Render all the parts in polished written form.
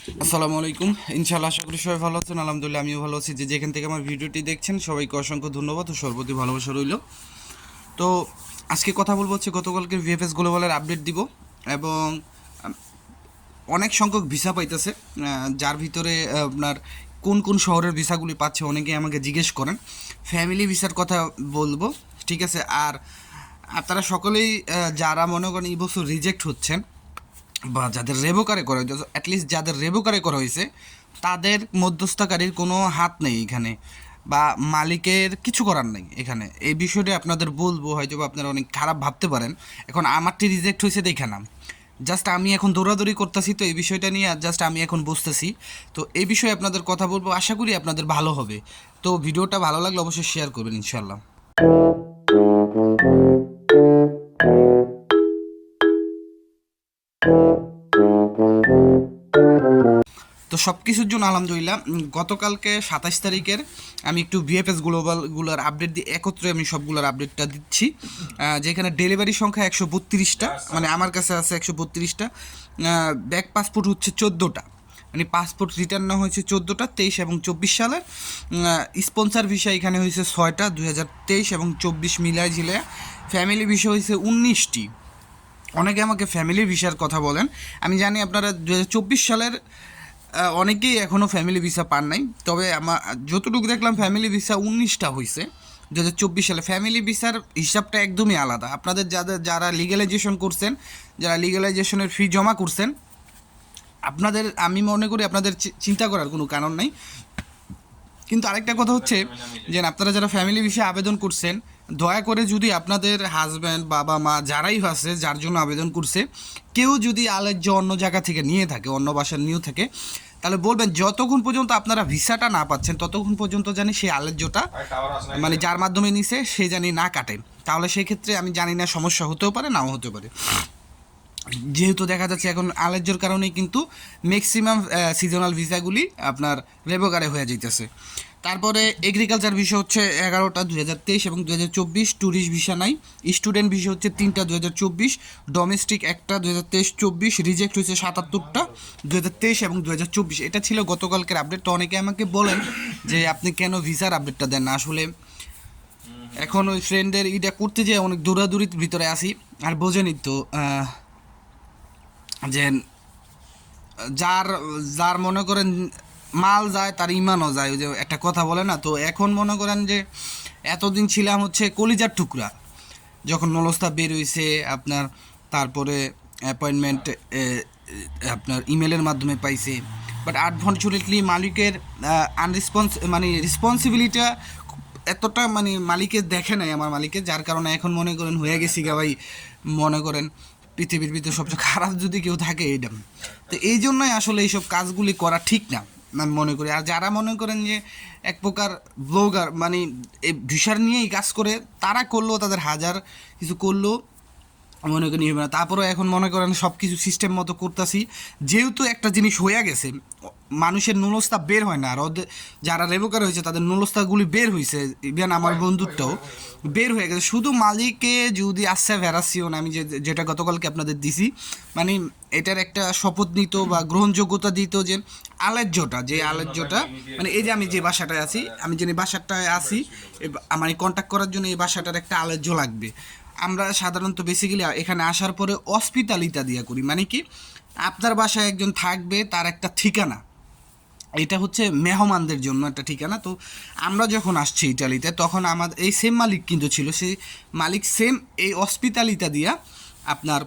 আসসালামু আলাইকুম। ইনশাআল্লাহ আশা করি সবাই ভালো আছেন। আলহামদুলিল্লাহ আমিও ভালো আছি। যে যেখান থেকে আমার ভিডিওটি দেখছেন সবাইকে অসংখ্য ধন্যবাদ ও সর্বতি ভালোবাসা রইল। তো আজকে কথা বলবো হচ্ছে গতকালকে ভিএফএস গ্লোবালের আপডেট দিব এবং অনেক সংখ্যক ভিসা পাইতেছে, যার ভিতরে আপনার কোন কোন শহরের ভিসাগুলি পাচ্ছে অনেকে আমাকে জিজ্ঞেস করেন। ফ্যামিলি ভিসার কথা বলবো, ঠিক আছে। আর আপনারা সকলেই যারা মনে করেন এই বছর রিজেক্ট হচ্ছেন বা যাদের রেবোকারে করা হয়েছে, অ্যাটলিস্ট যাদের রেবোকারে করা হয়েছে তাদের মধ্যস্থকারীর কোনো হাত নেই এখানে, বা মালিকের কিছু করার নেই এখানে। এই বিষয়টা আপনাদের বলবো, হয়তো বা আপনারা অনেক খারাপ ভাবতে পারেন। এখন আমারটি রিজেক্ট হয়েছে দেখে না, জাস্ট আমি এখন দৌড়াদৌড়ি করতেছি, তো এই বিষয়টা নিয়ে জাস্ট আমি এখন বুঝতেছি। তো এই বিষয়ে আপনাদের কথা বলবো, আশা করি আপনাদের ভালো হবে। তো ভিডিওটা ভালো লাগলে অবশ্যই শেয়ার করবেন ইনশাল্লাহ। তো সব কিছুর জন্য আলহামদুলিল্লাহ গতকালকে 27 তারিখের আমি একটু ভিএফএস গ্লোবালগুলোর আপডেট দিয়ে একত্রে আমি সবগুলোর আপডেটটা দিচ্ছি। যেখানে ডেলিভারি সংখ্যা 132টা, মানে আমার কাছে আছে 132টা। ব্যাক পাসপোর্ট হচ্ছে 14টা, মানে পাসপোর্ট রিটার্ন নেওয়া হয়েছে 14টা, 23 এবং 24 সালের। স্পন্সার ভিসা এখানে হয়েছে 6টা, 2023 এবং 24 মিলায় ঝিলে। ফ্যামিলি ভিসা হয়েছে 19টি। অনেকে আমাকে ফ্যামিলি ভিসার কথা বলেন, আমি জানি আপনারা 2024 সালের অনেকেই এখনও ফ্যামিলি ভিসা পান নাই, তবে আমার যতটুকু দেখলাম ফ্যামিলি ভিসা 19টা হয়েছে 2024 সালে। ফ্যামিলি ভিসার হিসাবটা একদমই আলাদা। আপনাদের যারা লিগ্যালাইজেশন করছেন, যারা লিগ্যালাইজেশনের ফি জমা করছেন, আপনাদের আমি মনে করি আপনাদের চিন্তা করার কোনো কারণ নাই। কিন্তু আরেকটা কথা হচ্ছে যে আপনারা যারা ফ্যামিলি বিষয়ে আবেদন করছেন, দয়া করে যদি আপনাদের হাজব্যান্ড, বাবা মা যারাই আছে যার জন্য আবেদন করছে, কেউ যদি আলেজ্য অন্য জায়গা থেকে নিয়ে থাকে, অন্য বাসার নিয়ে থাকে, তাহলে বলবেন যতক্ষণ পর্যন্ত আপনারা ভিসাটা না পাচ্ছেন ততক্ষণ পর্যন্ত জানি সেই আলেজ্যটা, মানে যার মাধ্যমে নিছে সে জানি না কাটে। তাহলে সেক্ষেত্রে আমি জানি না, সমস্যা হতেও পারে, নাও হতে পারে। যেহেতু দেখা যাচ্ছে এখন আলেজ্যর কারণেই কিন্তু ম্যাক্সিমাম সিজনাল ভিসাগুলি আপনার রেবোকারে হয়ে যাইতেছে। তারপরে এগ্রিকালচার ভিসা হচ্ছে 11টা 2023 এবং 2024, ট্যুরিস্ট ভিসা নাই। স্টুডেন্ট ভিসা হচ্ছে 3টা 2024, ডোমেস্টিক একটা 2023-24, রিজেক্ট হয়েছে 77টা 2023 এবং 2024। এটা ছিল গতকালকের আপডেট। তো অনেকে আমাকে বলেন যে আপনি কেন ভিসার আপডেটটা দেন না। আসলে এখন ওই ফ্রেন্ডের এটা করতে যেয়ে অনেক দৌড়াদৌড়ির ভিতরে আসি, আর বোঝেনি তো যে যার যার মনে করেন মাল যায় তার ইমানও যায়, ওই যে একটা কথা বলে না। তো এখন মনে করেন যে এতদিন ছিলাম হচ্ছে কলিজার টুকরা, যখন নলস্তা বের হয়েছে আপনার, তারপরে অ্যাপয়েন্টমেন্ট আপনার ইমেলের মাধ্যমে পাইছে। বাট আনফর্চুনেটলি মালিকের মানে রেসপন্সিবিলিটিটা এতটা, মানে মালিকের দেখে নাই আমার মালিকের, যার কারণে এখন মনে করেন হয়ে গেছি গা ভাই, মনে করেন পৃথিবীর ভিতরে সবচেয়ে খারাপ যদি কেউ থাকে এইটা। তো এই জন্যই আসলে এইসব কাজগুলি করা ঠিক না আমি মনে করি। আর যারা মনে করেন যে এক প্রকার ব্লগার, মানে এই ভিসার নিয়েই কাজ করে, তারা করলেও তাদের হাজার কিছু করলেও মনে করি হবে না। তারপরেও এখন মনে করেন সব কিছু সিস্টেম মতো করতেছি, যেহেতু একটা জিনিস হয়ে গেছে, মানুষের নুলস্তা বের হয় না। আর ওদের যারা রেবোকার হয়েছে তাদের নুলস্তাগুলি বের হয়েছে, ইভেন আমার বন্ধুরটাও বের হয়ে গেছে। শুধু মালিকে যদি আসছে ভ্যারাসিওন, আমি যেটা গতকালকে আপনাদের দিছি, মানে এটার একটা শপথ নিত বা গ্রহণযোগ্যতা দিত যে আলেজ্যটা মানে এই যে আমি যে বাসাটায় আছি, আমি যে বাসাটায় আছি, মানে কন্ট্যাক্ট করার জন্য এই বাসাটার একটা আলেজ্য লাগবে। আমরা সাধারণত বেসিক্যালি এখানে আসার পরে হসপিটালিটা দিয়া করি, মানে কি আপনার বাসায় একজন থাকবে, তার একটা ঠিকানা, এটা হচ্ছে মেহমানদের জন্য একটা ঠিকানা। তো আমরা যখন আসছি ইটালিতে, তখন আমাদের এই সেম মালিক কিন্তু ছিল, সেই মালিক সেম এই হসপিটালিটা দিয়া আপনার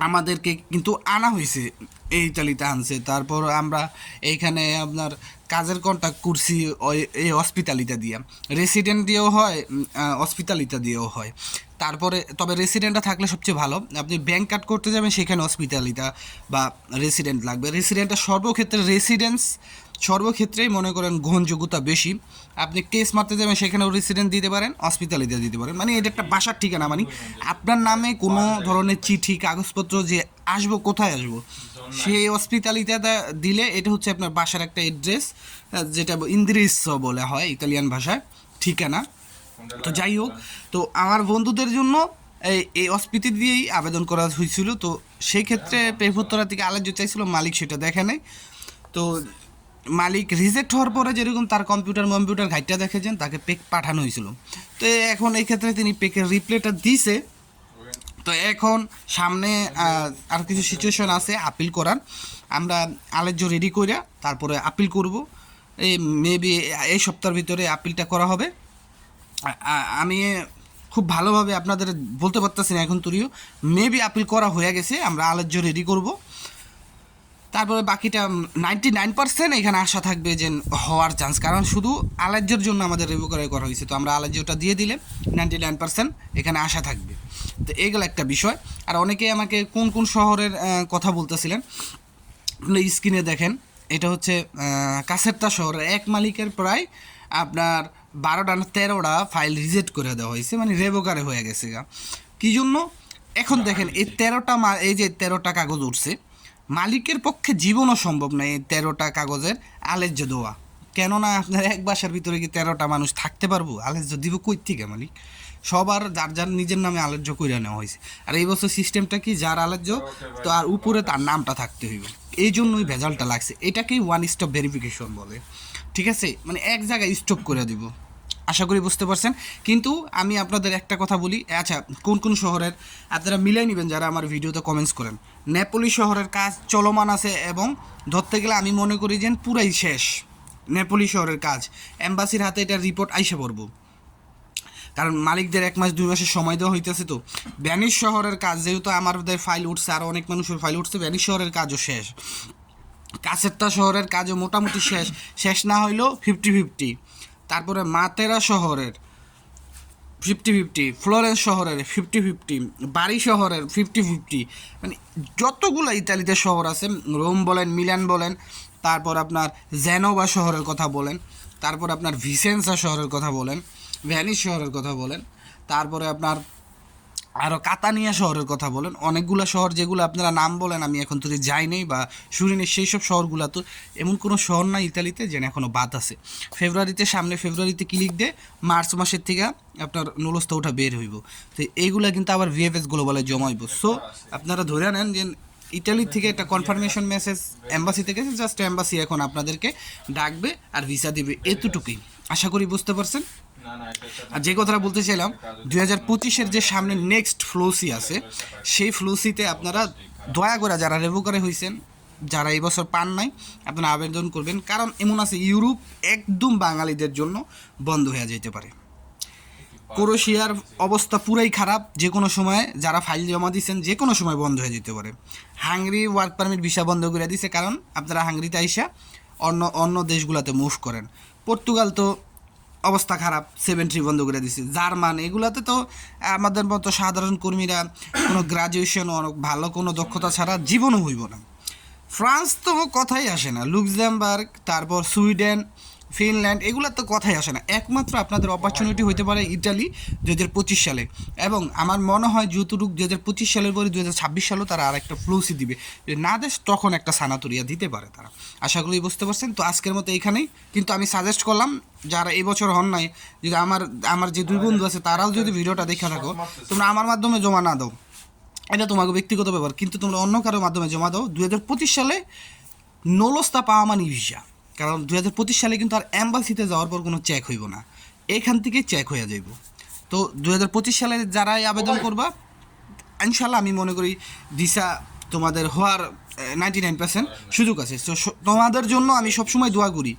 আমাদেরকে কিন্তু আনা হয়েছে, এই ইতালিতে আনছে। তারপর আমরা এইখানে আপনার কাজের কন্ট্যাক্ট করছি এই হসপিটালিটা দিয়ে, রেসিডেন্ট দিয়েও হয়, হসপিটালিটা দিয়েও হয়। তারপরে তবে রেসিডেন্টটা থাকলে সবচেয়ে ভালো। আপনি ব্যাংক কার্ড করতে যাবেন, সেখানে হসপিটালিটা বা রেসিডেন্ট লাগবে। রেসিডেন্টটা সর্বক্ষেত্রেই মনে করেন গ্রহণযোগ্যতা বেশি। আপনি কেস মারতে যাবেন, সেখানেও রেসিডেন্ট দিতে পারেন, হসপিটালিতে দিতে পারেন, মানে এটা একটা বাসার ঠিকানা। মানে আপনার নামে কোনো ধরনের চিঠি কাগজপত্র যে আসবো, কোথায় আসবো, সেই হসপিটালিটা দিলে এটা হচ্ছে আপনার বাসার একটা অ্যাড্রেস, যেটা ইন্দিরিস্য বলা হয় ইতালিয়ান ভাষায়, ঠিকানা। তো যাই হোক, তো আমার বন্ধুদের জন্য এই হসপিটাল দিয়েই আবেদন করা হয়েছিল। তো সেই ক্ষেত্রে প্রেফুত্তরা থেকে আলাদা চাইছিল, মালিক সেটা দেখে নেয়। তো মালিক রিজেক্ট হওয়ার পরে যেরকম তার কম্পিউটার ঘাইটটা দেখেছেন, তাকে পেক পাঠানো হয়েছিল। তো এখন এই ক্ষেত্রে তিনি পেকের রিপ্লেটা দিছে। তো এখন সামনে আর কিছু সিচুয়েশন আছে আপিল করার, আমরা আলেজ্য রেডি করে তারপরে আপিল করব। এই মেবি এই সপ্তাহের ভিতরে আপিলটা করা হবে। আমি খুব ভালোভাবে আপনাদের বলতে পারতেছি না এখন তুরিও, মেবি আপিল করা হয়ে গেছে, আমরা আলেজ্য রেডি করব। তারপরে বাকিটা 99% এখানে আশা থাকবে যে হওয়ার চান্স, কারণ শুধু আলেজ্যর জন্য আমাদের রেভিউ করা হয়েছে। তো আমরা আলেজ্যটা দিয়ে দিলে 99% এখানে আশা থাকবে। তো এইগুলো একটা বিষয়। আর অনেকেই আমাকে কোন কোন শহরের কথা বলতেছিলেন, স্ক্রিনে দেখেন, এটা হচ্ছে কাছেরটা শহরের এক মালিকের প্রায় আপনার 12টা না 13টা ফাইল রিজেক্ট করে দেওয়া হয়েছে, মানে রেভোকারে হয়ে গেছে। কী জন্য? এখন দেখেন এই 13টা এই যে 13টা কাগজ উঠছে, মালিকের পক্ষে জীবনও সম্ভব নয় এই 13টা কাগজের আলেজ্য দেওয়া। কেননা আপনার এক বাসার ভিতরে কি 13টা মানুষ থাকতে পারবো? আলেজ্য দিব কই থেকে মালিক? সবার যার যার নিজের নামে আলেজ্য করে নেওয়া হয়েছে। আর এই বছর সিস্টেমটা কি, যার আলেজ্য তো আর উপরে তার নামটা থাকতে হইবে, এই জন্যই ভেজালটা লাগছে। এটাকেই ওয়ান স্টপ ভেরিফিকেশন বলে, ঠিক আছে? মানে এক জায়গায় স্টপ করে দিব। আশা করি বুঝতে পারছেন। কিন্তু আমি আপনাদের একটা কথা বলি, আচ্ছা কোন কোন শহরের আপনারা মিলাই নেবেন যারা আমার ভিডিওতে কমেন্টস করেন। নেপোলি শহরের কাজ চলমান আছে এবং ধরতে গেলে আমি মনে করি যে পুরাই শেষ নেপোলি শহরের কাজ। এম্বাসির হাতে এটা রিপোর্ট আইসা পড়বো, কারণ মালিকদের 1 মাস 2 মাসের সময় দেওয়া হইতেছে। তো ভ্যানিস শহরের কাজ যেহেতু আমাদের ফাইল উঠছে, আরও অনেক মানুষের ফাইল উঠছে, ভ্যানিস শহরের কাজও শেষ। কাছেরটা শহরের কাজও মোটামুটি শেষ না হইলেও 50-50। তারপরে মাতেরা শহরের 50-50, ফ্লোরেন্স শহরের 50-50, বাড়ি শহরের 50-50। মানে যতগুলো ইতালিতে শহর আছে, রোম বলেন, মিলান বলেন, তারপর আপনার জেনোভা শহরের কথা বলেন, তারপর আপনার ভিসেন্সা শহরের কথা বলেন, ভ্যানিস শহরের কথা বলেন, তারপরে আপনার আরও কাতানিয়া শহরের কথা বলেন, অনেকগুলো শহর যেগুলো আপনারা নাম বলেন আমি এখন তো যাই নেই বা শুনিনি, সেই সব শহরগুলো তো এমন কোনো শহর না ইতালিতে যেন এখনও বাদ আছে। সামনে ফেব্রুয়ারিতে ক্লিক দিয়ে মার্চ মাসের থেকে আপনার নুলস্তা ওঠা বের হইব। তো এইগুলা কিন্তু আবার ভিএফএস গ্লোবালে জমা হইব। সো আপনারা ধরে নেন যে ইটালি থেকে একটা কনফার্মেশন মেসেজ এম্বাসি থেকে, জাস্ট এম্বাসি এখন আপনাদেরকে ডাকবে আর ভিসা দিবে, এতটুকুই। আশা করি বুঝতে পারছেন। আর যে কথাটা বলতে চাইলাম, 2025-এর যে সামনে নেক্সট ফ্লোসি আছে, সেই ফ্লোসিতে আপনারা দয়া করে যারা রেভোকারে হয়েছেন, যারা এই বছর পান নাই, আপনারা আবেদন করবেন। কারণ এমন আছে ইউরোপ একদম বাঙালিদের জন্য বন্ধ হয়ে যেতে পারে। ক্রোয়েশিয়ার অবস্থা পুরাই খারাপ, যে কোনো সময় যারা ফাইল জমা দিচ্ছেন যে কোনো সময় বন্ধ হয়ে যেতে পারে। হাঙ্গরি ওয়ার্ক পারমিট ভিসা বন্ধ করে দিছে, কারণ আপনারা হাঙ্গরিতে আইসা অন্য দেশগুলোতে মুভ করেন। পর্তুগাল তো অবস্থা খারাপ, 7 বন্ধ করে দিছে। জার্মান, এগুলাতে তো আমাদের মতো সাধারণ কর্মীরা কোনো গ্রাজুয়েশন অনেক ভালো কোনো দক্ষতা ছাড়া জীবনও হইব না। ফ্রান্স তো কথাই আসে না, লুক্সেমবার্গ, তারপর সুইডেন, ফিনল্যান্ড, এগুলো তো কথাই আসে না। একমাত্র আপনাদের অপরচুনিটি হইতে পারে ইটালি 2025 সালে, এবং আমার মনে হয় যতটুকু 2025 সালের পরে 2026 সালেও তারা আর একটা ফ্লুসি দিবে, যদি না দেশ তখন একটা সানাতুরিয়া দিতে পারে তারা। আশা করি বুঝতে পারছেন। তো আজকের মতো এইখানেই, কিন্তু আমি সাজেস্ট করলাম যারা এই বছর হন নাই, যদি আমার যে 2 বন্ধু আছে তারাও যদি ভিডিওটা দেখে থাকো, তোমরা আমার মাধ্যমে জমা না দাও, এটা তোমাকে ব্যক্তিগত ব্যাপার, কিন্তু তোমরা অন্য কারোর মাধ্যমে জমা দাও। 2025 সালে নোলস্তা পাওয়া মানে ভিসা, কারণ 2025 সালে কিন্তু আর অ্যাম্বাসিতে যাওয়ার পর কোনো চেক হইব না, এখান থেকেই চেক হয়ে যাইব। তো 2025 সালে যারাই আবেদন করবা, ইনশাল্লাহ আমি মনে করি ভিসা তোমাদের হওয়ার 99% সুযোগ আছে। তো তোমাদের জন্য আমি সবসময় দোয়া করি,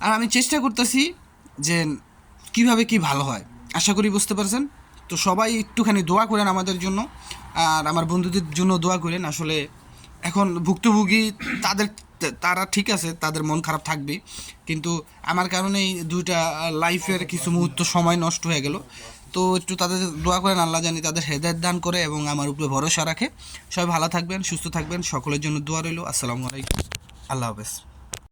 আর আমি চেষ্টা করতেছি যে কিভাবে কি ভালো হয়। আশা করি বুঝতে পারছেন। তো সবাই একটুখানি দোয়া করেন আমাদের জন্য, আর আমার বন্ধুদের জন্য দোয়া করেন। আসলে এখন ভুক্তভোগী তারা ঠিক আছে, তাদের মন খারাপ থাকবে, কিন্তু আমার কারণেই 2টা লাইফের কিছু মুহূর্ত সময় নষ্ট হয়ে গেল। তো একটু তাদের দোয়া করেন, আল্লাহ জানি তাদের হেদায়েত দান করে এবং আমার উপরে ভরসা রাখে। সবাই ভালো থাকবেন, সুস্থ থাকবেন, সকলের জন্য দোয়া রইল। আসসালামু আলাইকুম, আল্লাহ হাফেজ।